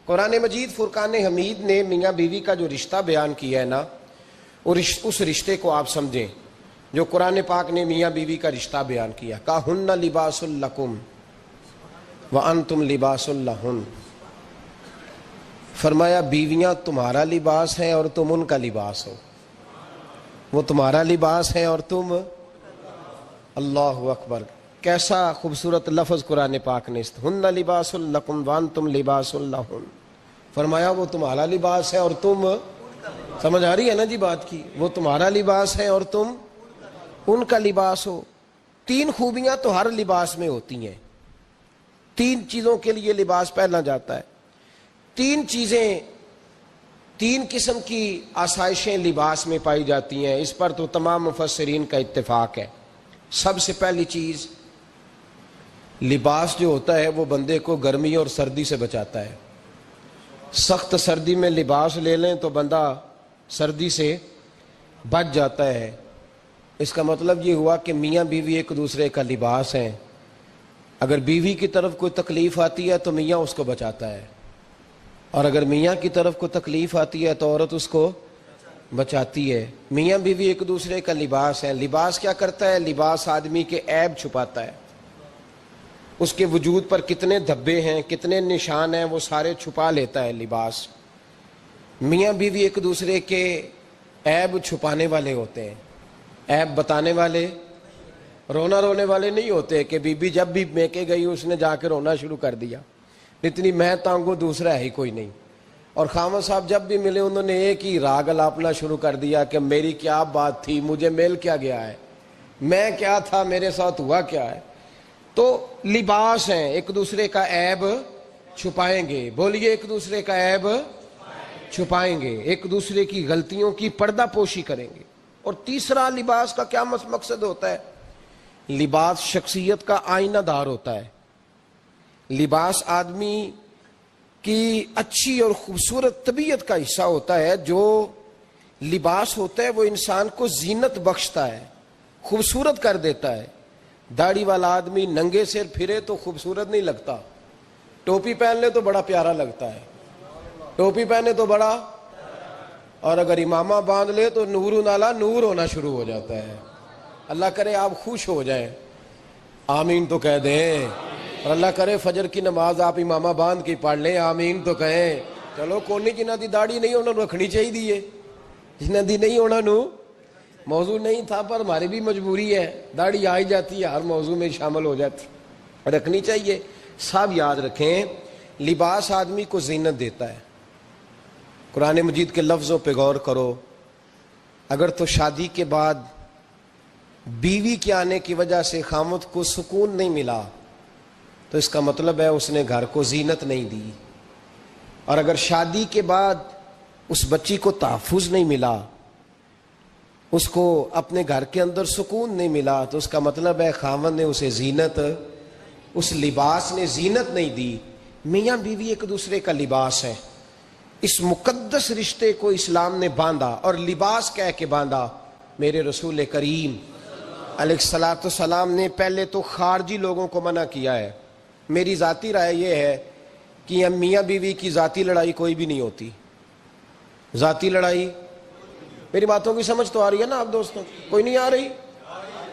قرآن مجید فرقان حمید نے میاں بیوی کا جو رشتہ بیان کیا ہے نا، اور اس رشتے کو آپ سمجھیں جو قرآن پاک نے میاں بیوی کا رشتہ بیان کیا، کہا ہن لباس لکم وانتم لباس لہن، فرمایا بیویاں تمہارا لباس ہیں اور تم ان کا لباس ہو، وہ تمہارا لباس ہے اور تم، اللہ اکبر، کیسا خوبصورت لفظ قرآن پاک نے، ہن لباس لکم وانتم لباس لہن، فرمایا وہ تمہارا لباس ہے اور تم، سمجھ آ رہی ہے نا جی بات کی، وہ تمہارا لباس ہے اور تم ان کا لباس ہو۔ تین خوبیاں تو ہر لباس میں ہوتی ہیں، تین چیزوں کے لیے لباس پہنا جاتا ہے، تین چیزیں، تین قسم کی آسائشیں لباس میں پائی جاتی ہیں، اس پر تو تمام مفسرین کا اتفاق ہے۔ سب سے پہلی چیز، لباس جو ہوتا ہے وہ بندے کو گرمی اور سردی سے بچاتا ہے۔ سخت سردی میں لباس لے لیں تو بندہ سردی سے بچ جاتا ہے۔ اس کا مطلب یہ ہوا کہ میاں بیوی ایک دوسرے کا لباس ہیں، اگر بیوی کی طرف کوئی تکلیف آتی ہے تو میاں اس کو بچاتا ہے، اور اگر میاں کی طرف کوئی تکلیف آتی ہے تو عورت اس کو بچاتی ہے۔ میاں بیوی ایک دوسرے کا لباس ہے۔ لباس کیا کرتا ہے؟ لباس آدمی کے عیب چھپاتا ہے، اس کے وجود پر کتنے دھبے ہیں، کتنے نشان ہیں، وہ سارے چھپا لیتا ہے لباس۔ میاں بیوی ایک دوسرے کے عیب چھپانے والے ہوتے ہیں، عیب بتانے والے، رونا رونے والے نہیں ہوتے کہ بی بی جب بھی میکے گئی اس نے جا کے رونا شروع کر دیا، اتنی میں تانگو دوسرا ہے ہی کوئی نہیں، اور خامد صاحب جب بھی ملے انہوں نے ایک ہی راگ الاپنا شروع کر دیا کہ میری کیا بات تھی، مجھے مل کیا گیا ہے، میں کیا تھا، میرے ساتھ ہوا کیا ہے۔ تو لباس ہیں، ایک دوسرے کا عیب چھپائیں گے، بولیے ایک دوسرے کا عیب چھپائیں گے، ایک دوسرے کی غلطیوں کی پردہ پوشی کریں گے۔ اور تیسرا لباس کا کیا مقصد ہوتا ہے؟ لباس شخصیت کا آئینہ دار ہوتا ہے۔ لباس آدمی کی اچھی اور خوبصورت طبیعت کا حصہ ہوتا ہے۔ جو لباس ہوتا ہے وہ انسان کو زینت بخشتا ہے، خوبصورت کر دیتا ہے۔ داڑھی والا آدمی ننگے سر پھرے تو خوبصورت نہیں لگتا، ٹوپی پہن لے تو بڑا پیارا لگتا ہے، ٹوپی پہنے تو بڑا، اور اگر امامہ باندھ لے تو نور نالا نور ہونا شروع ہو جاتا ہے۔ اللہ کرے آپ خوش ہو جائیں، آمین تو کہہ دیں، اور اللہ کرے فجر کی نماز آپ امامہ باندھ کے پڑھ لیں، آمین تو کہیں۔ چلو کونی جنہ دی داڑھی نہیں انہوں نے رکھنی چاہیے دیئے، جنہ دی نہیں ہونا نو، موضوع نہیں تھا پر ہماری بھی مجبوری ہے، داڑھی آئی جاتی ہے ہر موضوع میں شامل ہو جاتی، رکھنی چاہیے۔ سب یاد رکھیں، لباس آدمی کو زینت دیتا ہے۔ قرآن مجید کے لفظوں پہ غور کرو، اگر تو شادی کے بعد بیوی کے آنے کی وجہ سے خامد کو سکون نہیں ملا تو اس کا مطلب ہے اس نے گھر کو زینت نہیں دی، اور اگر شادی کے بعد اس بچی کو تحفظ نہیں ملا، اس کو اپنے گھر کے اندر سکون نہیں ملا، تو اس کا مطلب ہے خامد نے اسے زینت، اس لباس نے زینت نہیں دی۔ میاں بیوی ایک دوسرے کا لباس ہے۔ اس مقدس رشتے کو اسلام نے باندھا، اور لباس کہہ کے باندھا۔ میرے رسول کریم علیہ الصلوۃ والسلام نے پہلے تو خارجی لوگوں کو منع کیا ہے۔ میری ذاتی رائے یہ ہے کہ میاں بیوی کی ذاتی لڑائی کوئی بھی نہیں ہوتی، ذاتی لڑائی، میری باتوں کی سمجھ تو آ رہی ہے نا آپ دوستوں؟ کوئی نہیں آ رہی؟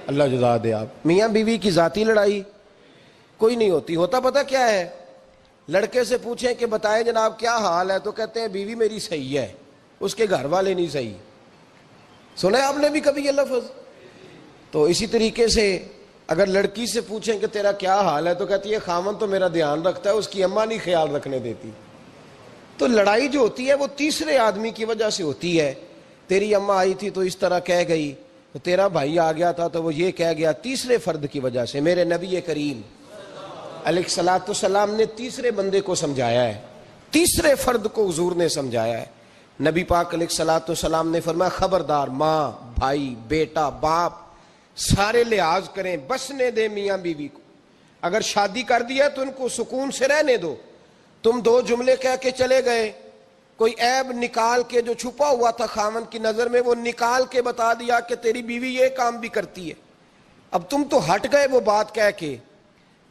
اللہ جزا دے آپ۔ میاں بیوی کی ذاتی لڑائی کوئی نہیں ہوتی۔ ہوتا پتہ کیا ہے؟ لڑکے سے پوچھیں کہ بتائیں جناب کیا حال ہے، تو کہتے ہیں بیوی میری صحیح ہے، اس کے گھر والے نہیں صحیح۔ سنا ہے آپ نے بھی کبھی یہ لفظ؟ تو اسی طریقے سے اگر لڑکی سے پوچھیں کہ تیرا کیا حال ہے، تو کہتی ہے خامن تو میرا دھیان رکھتا ہے، اس کی اماں نہیں خیال رکھنے دیتی۔ تو لڑائی جو ہوتی ہے وہ تیسرے آدمی کی وجہ سے ہوتی ہے۔ تیری اماں آئی تھی تو اس طرح کہہ گئی، تو تیرا بھائی آ گیا تھا تو وہ یہ کہہ گیا، تیسرے فرد کی وجہ سے۔ میرے نبی کریم علیہ الصلوۃ والسلام نے تیسرے بندے کو سمجھایا ہے، تیسرے فرد کو حضور نے سمجھایا ہے۔ نبی پاک علیہ الصلوۃ والسلام نے فرمایا خبردار، ماں، بھائی، بیٹا، باپ سارے لحاظ کریں، بسنے دیں میاں بیوی کو۔ اگر شادی کر دیا تو ان کو سکون سے رہنے دو۔ تم دو جملے کہہ کے چلے گئے، کوئی عیب نکال کے جو چھپا ہوا تھا خامن کی نظر میں وہ نکال کے بتا دیا کہ تیری بیوی یہ کام بھی کرتی ہے، اب تم تو ہٹ گئے وہ بات کہہ کے،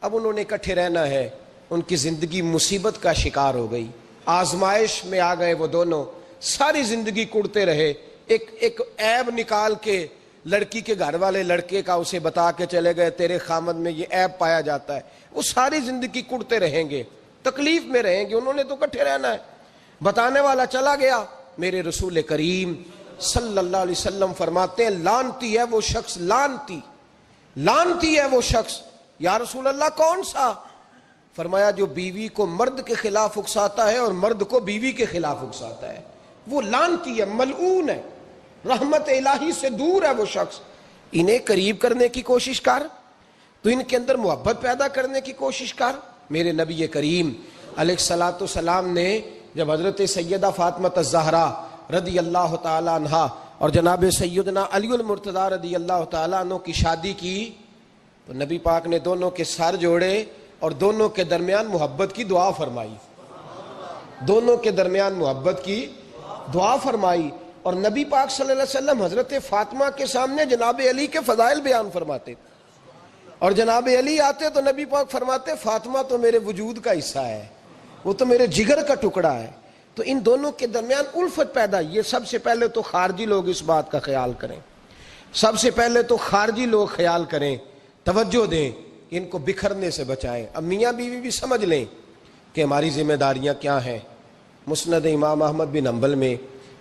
اب انہوں نے اکٹھے رہنا ہے، ان کی زندگی مصیبت کا شکار ہو گئی۔ آزمائش میں آ گئے وہ دونوں، ساری زندگی کڑتے رہے، ایک عیب نکال کے لڑکی کے گھر والے لڑکے کا اسے بتا کے چلے گئے تیرے خامد میں یہ عیب پایا جاتا ہے، وہ ساری زندگی کڑتے رہیں گے، تکلیف میں رہیں گے، انہوں نے تو کٹھے رہنا ہے۔ بتانے والا چلا گیا، میرے رسول کریم صلی اللہ علیہ وسلم فرماتے ہیں لعنتی ہے وہ شخص، لعنتی ہے وہ شخص۔ یا رسول اللہ کون سا؟ فرمایا جو بیوی کو مرد کے خلاف اکساتا ہے اور مرد کو بیوی کے خلاف اکساتا ہے، وہ لعنتی ہے، ملعون ہے، رحمت الہی سے دور ہے وہ شخص۔ انہیں قریب کرنے کی کوشش کر، تو ان کے اندر محبت پیدا کرنے کی کوشش کر۔ میرے نبی کریم علیہ الصلوۃ والسلام نے جب حضرت سیدہ فاطمہ الزہرا رضی اللہ تعالی عنہا اور جناب سیدنا علی المرتضیٰ رضی اللہ تعالی عنہ کی شادی کی تو نبی پاک نے دونوں کے سر جوڑے اور دونوں کے درمیان محبت کی دعا فرمائی، دونوں کے درمیان محبت کی دعا فرمائی۔ اور نبی پاک صلی اللہ علیہ وسلم حضرت فاطمہ کے سامنے جناب علی کے فضائل بیان فرماتے، اور جناب علی آتے تو نبی پاک فرماتے فاطمہ تو میرے وجود کا حصہ ہے، وہ تو میرے جگر کا ٹکڑا ہے۔ تو ان دونوں کے درمیان الفت پیدا، یہ سب سے پہلے تو خارجی لوگ اس بات کا خیال کریں، سب سے پہلے تو خارجی لوگ خیال کریں، توجہ دیں، ان کو بکھرنے سے بچائیں۔ اب میاں بیوی بھی سمجھ لیں کہ ہماری ذمہ داریاں کیا ہیں۔ مسند امام احمد بن حنبل میں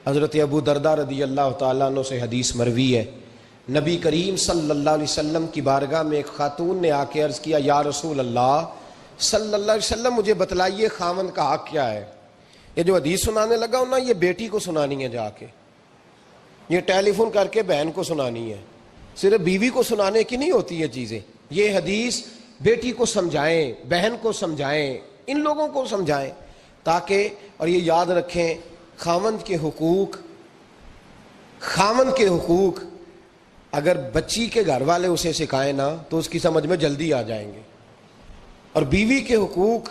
حضرت ابو درداء رضی اللہ تعالیٰ عنہ سے حدیث مروی ہے، نبی کریم صلی اللہ علیہ وسلم کی بارگاہ میں ایک خاتون نے آ کے عرض کیا یا رسول اللہ صلی اللہ علیہ وسلم مجھے بتلائیے خاوند کا حق کیا ہے۔ یہ جو حدیث سنانے لگا ہوں نا، یہ بیٹی کو سنانی ہے، جا کے یہ ٹیلی فون کر کے بہن کو سنانی ہے، صرف بیوی کو سنانے کی نہیں ہوتی یہ چیزیں۔ یہ حدیث بیٹی کو سمجھائیں، بہن کو سمجھائیں، ان لوگوں کو سمجھائیں، تاکہ اور یہ یاد رکھیں خاوند کے حقوق اگر بچی کے گھر والے اسے سکھائیں نا تو اس کی سمجھ میں جلدی آ جائیں گے، اور بیوی کے حقوق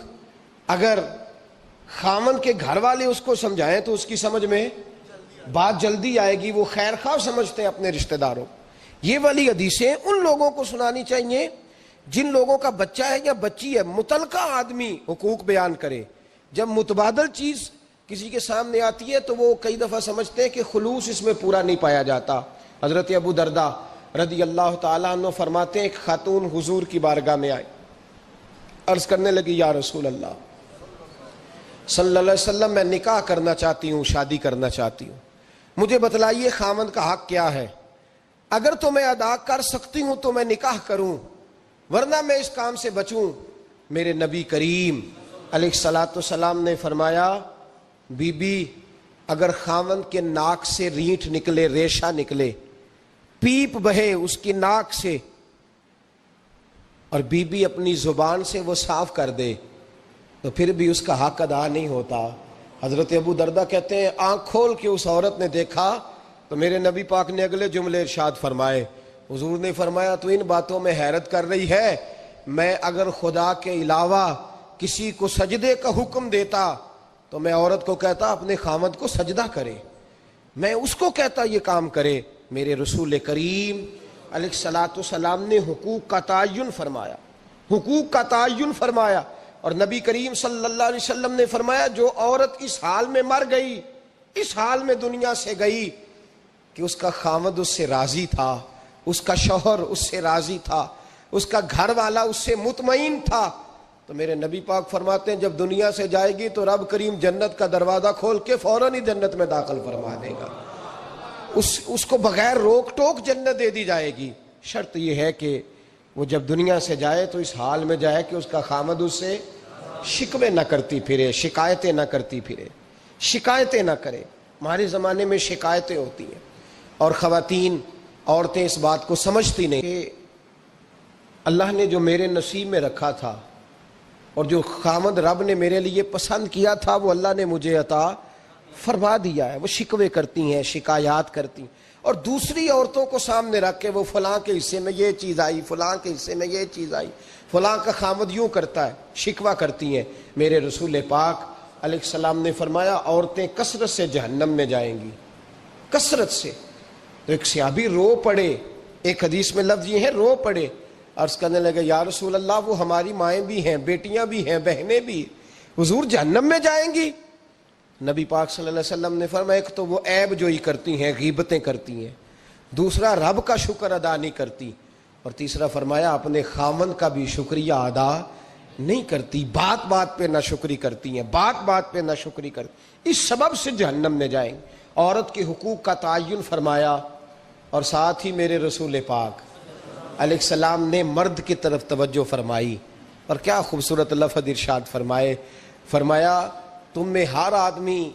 اگر خاوند کے گھر والے اس کو سمجھائیں تو اس کی سمجھ میں بات جلدی آئے گی، وہ خیر خواہ سمجھتے ہیں اپنے رشتہ داروں۔ یہ والی حدیثیں ان لوگوں کو سنانی چاہیے جن لوگوں کا بچہ ہے یا بچی ہے، متعلقہ آدمی حقوق بیان کرے۔ جب متبادل چیز کسی کے سامنے آتی ہے تو وہ کئی دفعہ سمجھتے ہیں کہ خلوص اس میں پورا نہیں پایا جاتا۔ حضرت ابو درداء رضی اللہ تعالیٰ عنہ فرماتے ہیں ایک خاتون حضور کی بارگاہ میں آئی، عرض کرنے لگی یا رسول اللہ صلی اللہ علیہ وسلم میں نکاح کرنا چاہتی ہوں، شادی کرنا چاہتی ہوں، مجھے بتلائیے خاوند کا حق کیا ہے، اگر تو میں ادا کر سکتی ہوں تو میں نکاح کروں ورنہ میں اس کام سے بچوں۔ میرے نبی کریم علیہ الصلوۃ والسلام نے فرمایا بی بی اگر خاوند کے ناک سے رینٹ نکلے، ریشہ نکلے، پیپ بہے اس کی ناک سے، اور بی بی اپنی زبان سے وہ صاف کر دے تو پھر بھی اس کا حق ادا نہیں ہوتا۔ حضرت ابو درداء کہتے ہیں آنکھ کھول کے اس عورت نے دیکھا تو میرے نبی پاک نے اگلے جملے ارشاد فرمائے، حضور نے فرمایا تو ان باتوں میں حیرت کر رہی ہے، میں اگر خدا کے علاوہ کسی کو سجدے کا حکم دیتا تو میں عورت کو کہتا اپنے خاوند کو سجدہ کرے، میں اس کو کہتا یہ کام کرے۔ میرے رسول کریم علیہ الصلوۃ والسلام نے حقوق کا تعین فرمایا، حقوق کا تعین فرمایا، اور نبی کریم صلی اللہ علیہ وسلم نے فرمایا جو عورت اس حال میں مر گئی، اس حال میں دنیا سے گئی کہ اس کا خاوند اس سے راضی تھا، اس کا شوہر اس سے راضی تھا، اس کا گھر والا اس سے مطمئن تھا، تو میرے نبی پاک فرماتے ہیں جب دنیا سے جائے گی تو رب کریم جنت کا دروازہ کھول کے فوراً ہی جنت میں داخل فرما دے گا، اس کو بغیر روک ٹوک جنت دے دی جائے گی۔ شرط یہ ہے کہ وہ جب دنیا سے جائے تو اس حال میں جائے کہ اس کا خاوند اس سے شکوے نہ کرتی پھرے، شکایتیں نہ کرتی پھرے، شکایتیں نہ کرے۔ ہمارے زمانے میں شکایتیں ہوتی ہیں، اور خواتین عورتیں اس بات کو سمجھتی نہیں کہ اللہ نے جو میرے نصیب میں رکھا تھا اور جو خاوند رب نے میرے لیے پسند کیا تھا وہ اللہ نے مجھے عطا فرما دیا ہے۔ وہ شکوے کرتی ہیں، شکایات کرتی ہیں، اور دوسری عورتوں کو سامنے رکھ کے وہ فلاں کے حصے میں یہ چیز آئی، فلاں کے حصے میں یہ چیز آئی، فلاں کا خاوند یوں کرتا ہے، شکوہ کرتی ہیں۔ میرے رسول پاک علیہ السلام نے فرمایا عورتیں کثرت سے جہنم میں جائیں گی، کثرت سے۔ تو ایک صحابی رو پڑے، ایک حدیث میں لفظ یہ ہے رو پڑے، عرض کرنے لگے یا رسول اللہ وہ ہماری مائیں بھی ہیں، بیٹیاں بھی ہیں، بہنیں بھی، حضور جہنم میں جائیں گی؟ نبی پاک صلی اللہ علیہ وسلم نے فرمایا ایک تو وہ عیب جوئی کرتی ہیں، غیبتیں کرتی ہیں، دوسرا رب کا شکر ادا نہیں کرتی، اور تیسرا فرمایا اپنے خاوند کا بھی شکریہ ادا نہیں کرتی، بات بات پہ ناشکری کرتی ہیں، بات بات پہ ناشکری کرتی، اس سبب سے جہنم میں جائیں۔ عورت کے حقوق کا تعین فرمایا، اور ساتھ ہی میرے رسول پاک علیہ السلام نے مرد کی طرف توجہ فرمائی، اور کیا خوبصورت لفظ ارشاد فرمایا تم میں ہر آدمی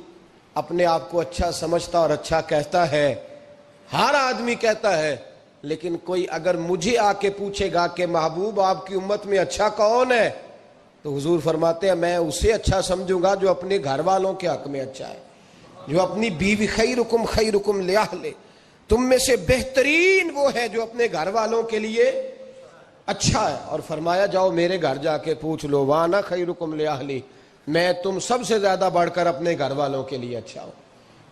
اپنے آپ کو اچھا سمجھتا اور اچھا کہتا ہے، ہر آدمی کہتا ہے، لیکن کوئی اگر مجھے آ کے پوچھے گا کہ محبوب آپ کی امت میں اچھا کون ہے، تو حضور فرماتے ہیں میں اسے اچھا سمجھوں گا جو اپنے گھر والوں کے حق میں اچھا ہے، جو اپنی بیوی خیرکم لأہلہ، تم میں سے بہترین وہ ہے جو اپنے گھر والوں کے لیے اچھا ہے، اور فرمایا جاؤ میرے گھر جا کے پوچھ لو وانا خیرکم لأہلہ، میں تم سب سے زیادہ بڑھ کر اپنے گھر والوں کے لیے اچھا ہوں،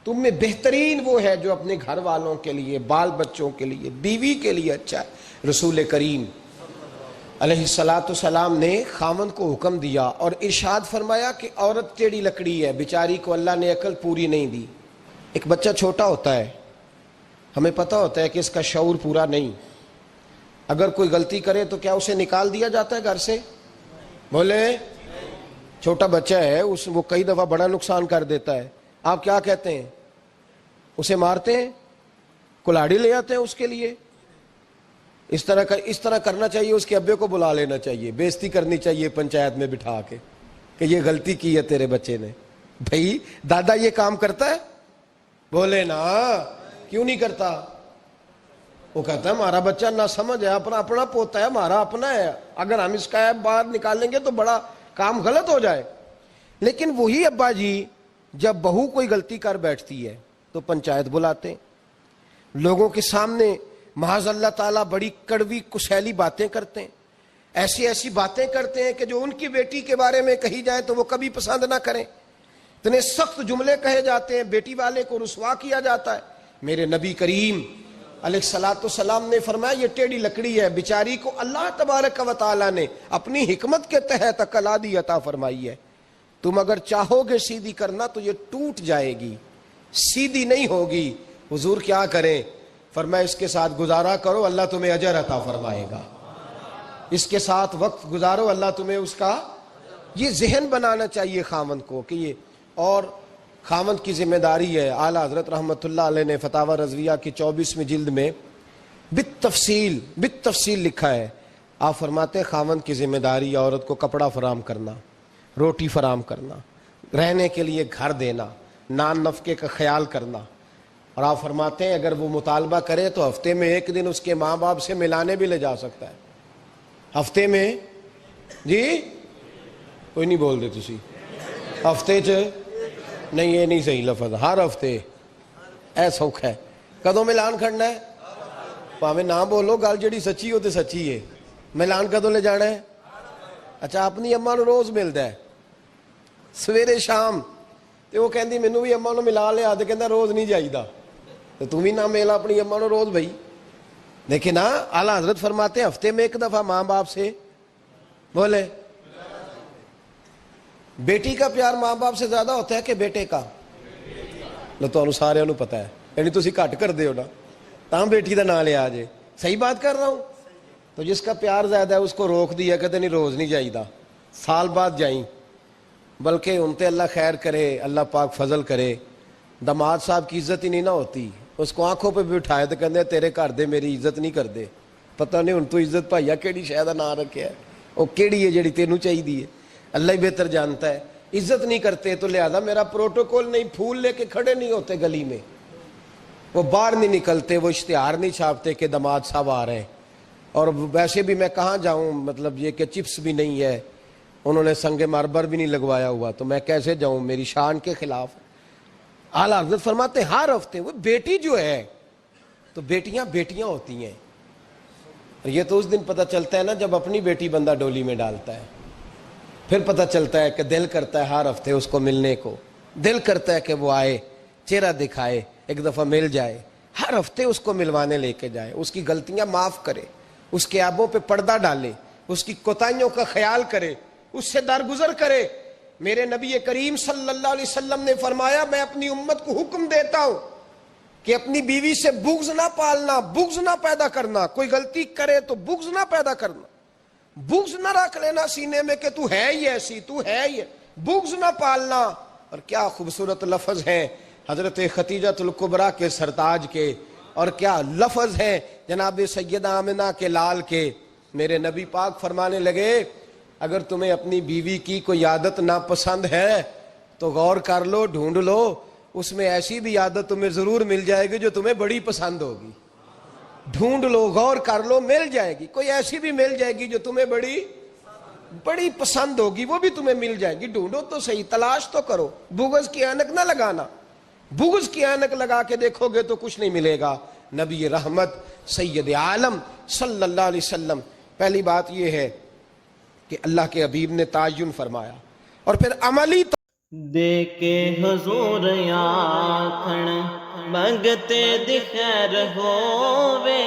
تم میں بہترین وہ ہے جو اپنے گھر والوں کے لیے، بال بچوں کے لیے، بیوی کے لیے اچھا ہے۔ رسول کریم علیہ السلام نے خاوند کو حکم دیا اور ارشاد فرمایا کہ عورت ٹیڑھی لکڑی ہے، بیچاری کو اللہ نے عقل پوری نہیں دی۔ ایک بچہ چھوٹا ہوتا ہے، ہمیں پتہ ہوتا ہے کہ اس کا شعور پورا نہیں، اگر کوئی غلطی کرے تو کیا اسے نکال دیا جاتا ہے گھر سے؟ بولے، چھوٹا بچہ ہے، وہ کئی دفعہ بڑا نقصان کر دیتا ہے، آپ کیا کہتے ہیں؟ اسے مارتے ہیں، کلاڑی لے آتے ہیں اس کے لیے؟ اس طرح کرنا چاہیے، اس کے ابے کو بلا لینا چاہیے، بےزتی کرنی چاہیے پنچایت میں بٹھا کے کہ یہ غلطی کی ہے تیرے بچے نے۔ بھائی دادا یہ کام کرتا ہے؟ بولے نا، کیوں نہیں کرتا؟ وہ کہتا ہے ہمارا بچہ نہ سمجھ ہے، اپنا پوتا ہے، ہمارا اپنا ہے، اگر ہم اس کا ایپ باہر نکالیں گے تو بڑا کام غلط ہو جائے۔ لیکن وہی ابا جی جب بہو کوئی غلطی کر بیٹھتی ہے تو پنچایت بلاتے ہیں، لوگوں کے سامنے معاذ اللہ تعالیٰ بڑی کڑوی کسیلی باتیں کرتے ہیں، ایسی باتیں کرتے ہیں کہ جو ان کی بیٹی کے بارے میں کہی جائے تو وہ کبھی پسند نہ کریں، اتنے سخت جملے کہے جاتے ہیں، بیٹی والے کو رسوا کیا جاتا ہے۔ میرے نبی کریم علیہ السلام نے فرمایا یہ ٹیڑھی لکڑی ہے، بیچاری کو اللہ تبارک و تعالیٰ نے اپنی حکمت کے تحت عقل آدھی عطا فرمائی ہے، تم اگر چاہو گے سیدھی کرنا تو یہ ٹوٹ جائے گی، سیدھی نہیں ہوگی۔ حضور کیا کریں؟ فرمایا اس کے ساتھ گزارا کرو، اللہ تمہیں اجر عطا فرمائے گا، اس کے ساتھ وقت گزارو، اللہ تمہیں اس کا، یہ ذہن بنانا چاہیے خاوند کو کہ یہ، اور خاوند کی ذمہ داری ہے۔ اعلیٰ حضرت رحمۃ اللہ علیہ نے فتاوی رضویہ کی 24ویں جلد میں بالتفصیل لکھا ہے، آپ فرماتے ہیں خاوند کی ذمہ داری عورت کو کپڑا فراہم کرنا، روٹی فراہم کرنا، رہنے کے لیے گھر دینا، نان نفقے کا خیال کرنا، اور آپ فرماتے ہیں اگر وہ مطالبہ کرے تو ہفتے میں ایک دن اس کے ماں باپ سے ملانے بھی لے جا سکتا ہے، ہفتے میں، جی کوئی نہیں بول دے تسی، ہفتے نہیں، یہ نہیں صحیح لفظ، ہر ہفتے اے سوکھ ہے، کدوں ملان کھڑنا ہے؟ پاویں نہ بولو، گل جڑی سچی ہو تے سچی ہے، ملان کدوں لے جانا ہے؟ اچھا اپنی اماں نو روز ملتا ہے سویرے شام، تے وہ کہندی مینوں بھی اماں نو ملا لیا، تے کہندا روز نہیں جائیدا، تے تم بھی نہ ملا اپنی اماں نو روز بھائی۔ لیکن اعلیٰ حضرت فرماتے ہیں ہفتے میں ایک دفعہ ماں باپ سے بولے۔ بیٹی کا پیار ماں باپ سے زیادہ ہوتا ہے کہ بیٹے کا؟ تو سارے انہوں پتا ہے، یعنی تسی گھٹ کر دے ہو نا، تاں بیٹی دا نام لیا جے، صحیح بات کر رہا ہوں؟ تو جس کا پیار زیادہ ہے اس کو روک دیا، کہتے نہیں روز نہیں جائیدا، سال بعد جائیں، بلکہ ان تے اللہ خیر کرے، اللہ پاک فضل کرے، داماد صاحب کی عزت ہی نہیں نہ ہوتی، اس کو آنکھوں پہ بھی اٹھائے تو کہتے تیرے گھر دے میری عزت نہیں کردے، پتہ نہیں ہن تو عزت بھائیا کیڑی شے دا نام رکھیا ہے، وہ کیڑی ہے جڑی تینوں چاہیے، اللہ ہی بہتر جانتا ہے۔ عزت نہیں کرتے تو لہذا میرا پروٹوکول نہیں، پھول لے کے کھڑے نہیں ہوتے گلی میں، وہ باہر نہیں نکلتے، وہ اشتہار نہیں چھاپتے کہ داماد صاحب آ رہے ہیں، اور ویسے بھی میں کہاں جاؤں، مطلب یہ کہ چپس بھی نہیں ہے، انہوں نے سنگ مرمر بھی نہیں لگوایا ہوا، تو میں کیسے جاؤں، میری شان کے خلاف۔ اعلیٰ حضرت فرماتے ہر ہفتے وہ بیٹی جو ہے، تو بیٹیاں ہوتی ہیں، اور یہ تو اس دن پتہ چلتا ہے نا جب اپنی بیٹی بندہ ڈولی میں ڈالتا ہے، پھر پتہ چلتا ہے کہ دل کرتا ہے ہر ہفتے اس کو ملنے کو، دل کرتا ہے کہ وہ آئے، چہرہ دکھائے، ایک دفعہ مل جائے، ہر ہفتے اس کو ملوانے لے کے جائے، اس کی غلطیاں معاف کرے، اس کے عیبوں پہ پردہ ڈالے، اس کی کوتاہیوں کا خیال کرے، اس سے درگزر کرے، میرے نبی کریم صلی اللہ علیہ وسلم نے فرمایا میں اپنی امت کو حکم دیتا ہوں کہ اپنی بیوی سے بغض نہ پالنا، بغض نہ پیدا کرنا. کوئی غلطی کرے تو بغض نہ پیدا کرنا، بغض نہ رکھ لینا سینے میں کہ تو ہے ہی ایسی، تو ہے ہی، بغض نہ پالنا. اور کیا خوبصورت لفظ ہیں حضرت خدیجۃ الکبریٰ کے سرتاج کے، اور کیا لفظ ہیں جناب سیدہ آمنہ کے لال کے. میرے نبی پاک فرمانے لگے اگر تمہیں اپنی بیوی کی کوئی عادت ناپسند ہے تو غور کر لو، ڈھونڈ لو، اس میں ایسی بھی عادت تمہیں ضرور مل جائے گی جو تمہیں بڑی پسند ہوگی. ڈھونڈ لو، غور کر لو، مل جائے گی. کوئی ایسی بھی مل جائے گی جو تمہیں بڑی پسند ہوگی، وہ بھی تمہیں مل جائے گی. ڈھونڈو تو صحیح، تلاش تو کرو. بغض کی اینک نہ لگانا، بغض کی اینک لگا کے دیکھو گے تو کچھ نہیں ملے گا. نبی رحمت سید عالم صلی اللہ علیہ وسلم، پہلی بات یہ ہے کہ اللہ کے حبیب نے تعین فرمایا، اور پھر عملی دے کے حضور آکھن منگتے دی خیر ہووے،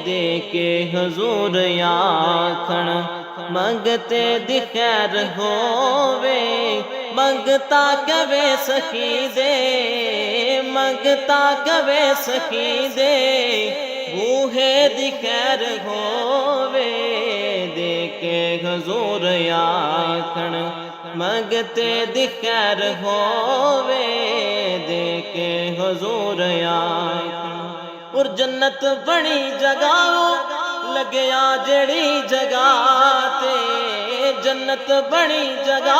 دے کے حضور آکھن منگتے دی خیر ہووے، منگتا کبے سخی دے، منگتا کبے سخی دے، بوہے دی خیر ہووے، دے کے حضور آکھن منگتے دی خیر ہووے، دے کے حضور آکھن. اور جنت بڑی جگہ لگیا جڑی جگہ تے، جنت بڑی جگہ